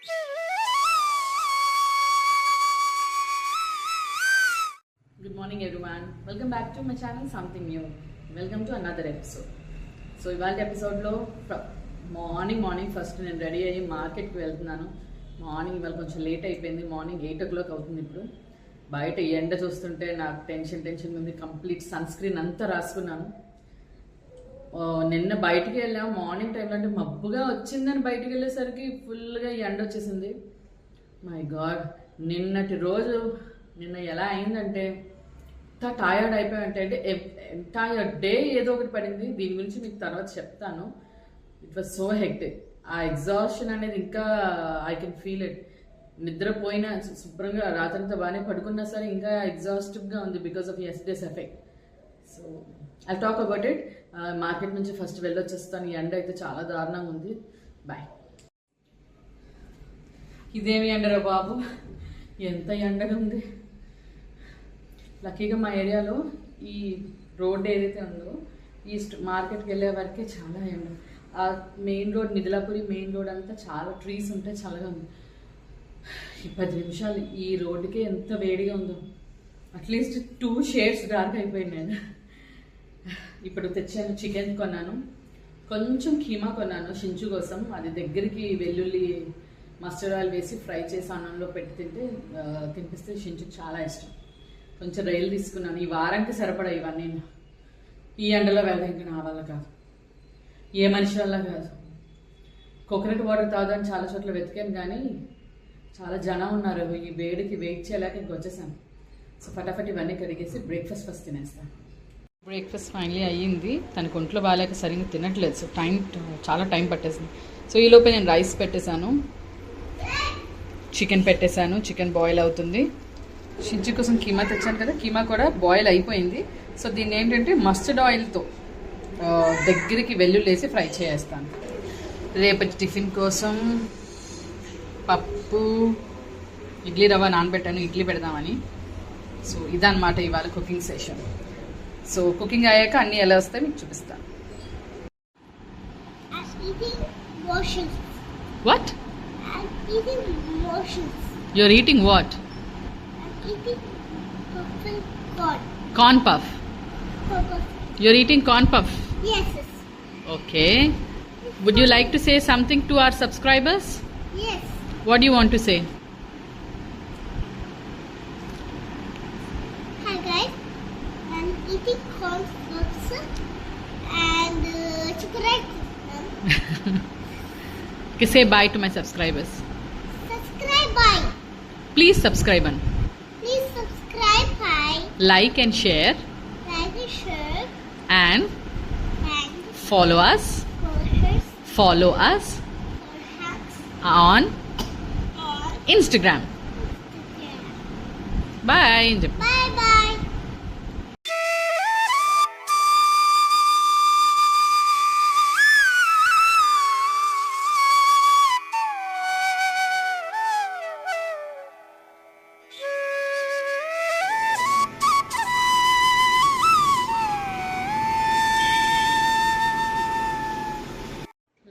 Good morning everyone. Welcome back to my channel Something New. Welcome to another episode. So ఇవాళ ఎపిసోడ్లో morning first నేను ready అయ్యి మార్కెట్కి వెళ్తున్నాను. మార్నింగ్ ఇవాళ కొంచెం లేట్ అయిపోయింది. మార్నింగ్ 8 o'clock అవుతుంది. ఇప్పుడు బయట ఎండ చూస్తుంటే నాకు టెన్షన్ ఉంది. కంప్లీట్ సన్ స్క్రీన్ అంతా రాసుకున్నాను. నిన్న బయటికి వెళ్ళాము మార్నింగ్ టైంలో, అంటే మబ్బుగా వచ్చిందని బయటికి వెళ్ళేసరికి ఫుల్గా ఎండ వచ్చేసింది. మై గాడ్, నిన్న ఎలా అయిందంటే ఎంత టయర్డ్ అయిపోయాయంటే, అంటే ఎంటైర్ డే ఏదో ఒకటి పడింది. దీని గురించి మీకు తర్వాత చెప్తాను. It was so hectic. ఆ ఎగ్జాస్షన్ అనేది ఇంకా ఐ కెన్ ఫీల్ ఇట్. నిద్రపోయినా శుభ్రంగా రాత్రంతా బాగానే పడుకున్నా సరే ఇంకా ఎగ్జాస్టివ్గా ఉంది because of yesterday's effect. So I talk about it. Market నుంచి ఫస్ట్ వెళ్ళొచ్చేస్తాను. ఈ ఎండ అయితే చాలా దారుణంగా ఉంది. బాయ్. ఇదేమి ఎండరా బాబు, ఎంత ఎండగా ఉంది. లక్కీగా మా ఏరియాలో ఈ రోడ్ ఏదైతే ఉందో ఈ మార్కెట్కి వెళ్ళే వరకే చాలా ఎండ. ఆ main road, Mithilapuri main road అంతా చాలా ట్రీస్ ఉంటాయి, చల్లగా ఉంది. ఈ 10 నిమిషాలు ఈ రోడ్డుకే ఎంత వేడిగా ఉందో. అట్లీస్ట్ 2 shades డార్క్ అయిపోయింది. నేను ఇప్పుడు తెచ్చాను, చికెన్ కొన్నాను, కొంచెం కీమా కొన్నాను షించు కోసం. అది దగ్గరికి వెల్లుల్లి మస్టర్డ్ ఆయిల్ వేసి ఫ్రై చేసి అన్నంలో పెట్టి తినిపిస్తే షించుకి చాలా ఇష్టం. కొంచెం రైలు తీసుకున్నాను. ఈ వారానికి సరిపడా ఇవన్నీ. ఈ ఎండలో వెళ్ళడం ఇంకా నా వల్ల కాదు, ఏ మనిషి వల్ల కాదు. కోకోనట్ వాటర్ తాగడానికి చాలా చోట్ల వెతికాను కానీ చాలా జనం ఉన్నారు. ఈ వేడికి వెయిట్ చేయలేక ఇంక వచ్చేసాను. సో ఫటాఫట్ ఇవన్నీ కడిగేసి బ్రేక్ఫాస్ట్ ఫస్ట్ తినేస్తాను. బ్రేక్ఫాస్ట్ ఫైనలీ అయ్యింది. తనకు ఒంట్లో బాగాలేక సరిగ్గా తినట్లేదు. సో చాలా టైం పట్టేసింది. సో ఈలోపే నేను రైస్ పెట్టేశాను, చికెన్ పెట్టేశాను. చికెన్ బాయిల్ అవుతుంది. షించు కోసం కీమా తెచ్చాను కదా, కీమా కూడా బాయిల్ అయిపోయింది. సో దీన్ని ఏంటంటే మస్టర్డ్ ఆయిల్తో దగ్గరికి వెల్లుల్లి వేసి ఫ్రై చేస్తాను. రేపటి టిఫిన్ కోసం పప్పు, ఇడ్లీ రవ్వ నానబెట్టాను, ఇడ్లీ పెడదామని. సో ఇదన్నమాట ఇవాళ కుకింగ్ సెషన్. సో కుకింగ్ అయ్యాక అన్నీ ఎలా వస్తాయి మీకు చూపిస్తాను. What? I'm eating motions. You're eating what? I'm eating corn. Corn puff. Puff. You're eating corn puff. Yes. Okay. Would you like to say something to our subscribers? Yes. What do you want to say? Hi guys. I'm eating corn puffs and chicken rice. Okay, say bye to my subscribers. Subscribe, bye. Please subscribe and Please subscribe, hi. like and share Like and share and and follow us follow us on on Instagram. Bye. Bye bye.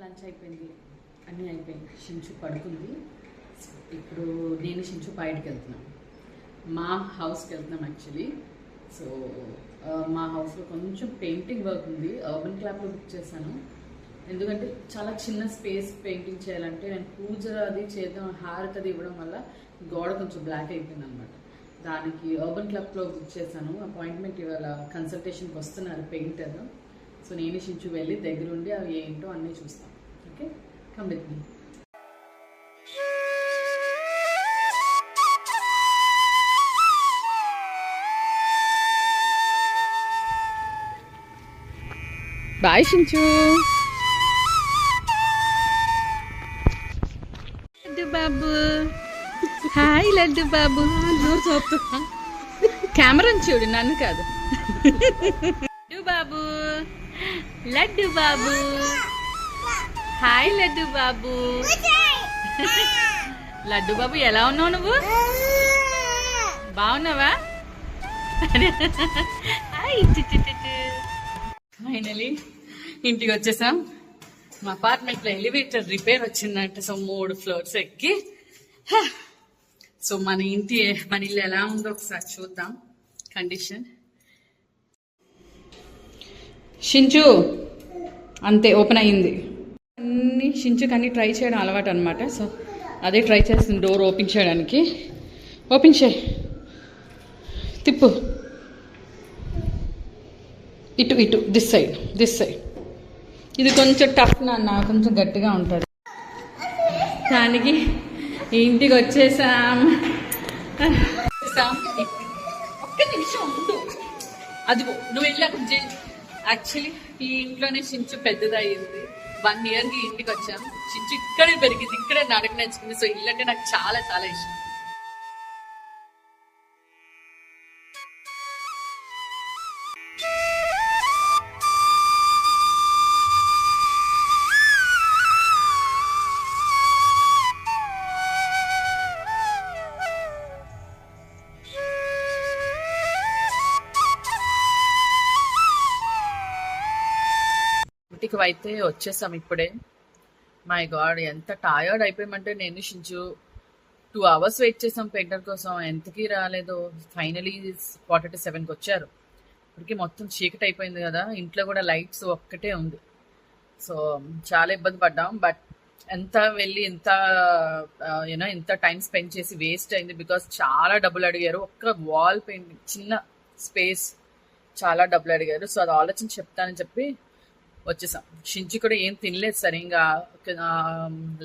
Lunch అయిపోయింది, అన్నీ అయిపోయింది. షించు పడుకుంది. ఇప్పుడు నేను షించు బయటికి వెళ్తున్నాను. మా హౌస్కి వెళ్తున్నాం యాక్చువల్లీ. సో మా హౌస్లో కొంచెం పెయింటింగ్ వర్క్ ఉంది. అర్బన్ క్లాప్లో బుక్ చేశాను. ఎందుకంటే చాలా చిన్న స్పేస్ పెయింటింగ్ చేయాలంటే నేను పూజ అది చేద్దాం, హారతి అది ఇవ్వడం వల్ల గోడ కొంచెం బ్లాక్ అయిపోయింది అనమాట. దానికి అర్బన్ క్లబ్లో బుక్ చేశాను. అపాయింట్మెంట్ ఇవాళ కన్సల్టేషన్కి వస్తున్నారు పెయింటర్. సో నేను షించు వెళ్ళి దగ్గరుండి అవి ఏంటో అన్నీ చూస్తాను. Okay, come with me. బాయ్ షించు. లడ్డు బాబు, హాయ్ లడ్డు బాబు. కెమెరాని చూడు, నన్ను కాదు. లడ్డు బాబు, లడ్డు బాబు, హాయ్ లడ్డు బాబు. లడ్డు బాబు ఎలా ఉన్నావు నువ్వు? బాగున్నావా? ఫైనలీ ఇంటికి వచ్చేసాం. మా అపార్ట్మెంట్లో ఎలివేటర్ రిపేర్ వచ్చిందంటే సో 3 ఫ్లోర్స్ ఎక్కి సో మన ఇల్లు ఎలా ఉందో ఒకసారి చూద్దాం కండిషన్. షించు అంతే ఓపెన్ అయ్యింది. షించుకి అన్ని ట్రై చేయడం అలవాటు అనమాట. సో అదే ట్రై చేస్తుంది డోర్ ఓపెన్ చేయడానికి. ఓపెన్ చేయి, తిప్పు, ఇటు దిస్ సైడ్. ఇది కొంచెం టఫ్ నాన్న, కొంచెం గట్టిగా ఉంటుంది. దానికి ఇంటికి వచ్చేసాం. ఒక్క నిమిషం ఉండు, అదిగో నువ్వు వెళ్ళాక యాక్చువల్లీ ఈ ఇంట్లోనే షించు పెద్దదయ్యింది. 1 ఇయర్కి ఇంటికి వచ్చాం. షించు ఇక్కడే పెరిగింది, ఇక్కడే నడక నేర్చుకుంది. సో ఇల్లు అంటే నాకు చాలా చాలా ఇష్టం. ఇంటికి అయితే వచ్చేసాం ఇప్పుడే. మై గాడ్ ఎంత టయర్డ్ అయిపోయామంటే నేను షించు 2 hours వెయిట్ చేసాం పెయింటర్ కోసం, ఎంతకీ రాలేదు. ఫైనలీ 7:45కి వచ్చారు. ఇప్పటికి మొత్తం చీకటి అయిపోయింది కదా, ఇంట్లో కూడా లైట్స్ ఒక్కటే ఉంది. సో చాలా ఇబ్బంది పడ్డాం. బట్ ఎంత వెళ్ళి ఎంత టైం స్పెండ్ చేసి వేస్ట్ అయింది. బికాస్ చాలా డబ్బులు అడిగారు. ఒక్క వాల్ పెయింటింగ్ చిన్న స్పేస్ చాలా డబ్బులు అడిగారు. సో అది ఆలోచించి చెప్తానని చెప్పి వచ్చేసాం. షించి కూడా ఏం తినలేదు సరిగ్గా.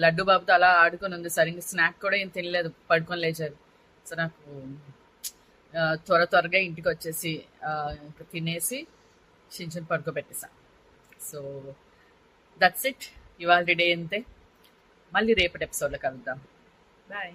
లడ్డు బాబుతో అలా ఆడుకొని ఉంది. సరిగ్గా స్నాక్ కూడా ఏం తినలేదు, పడుకొని లేచారు. సో నాకు త్వరగా ఇంటికి వచ్చేసి తినేసి షించుని పడుకోబెట్టేసాం. సో దట్స్ ఇట్, ఇవాళ డే అంతే. మళ్ళీ రేపటి ఎపిసోడ్లో కలుద్దాం. బాయ్.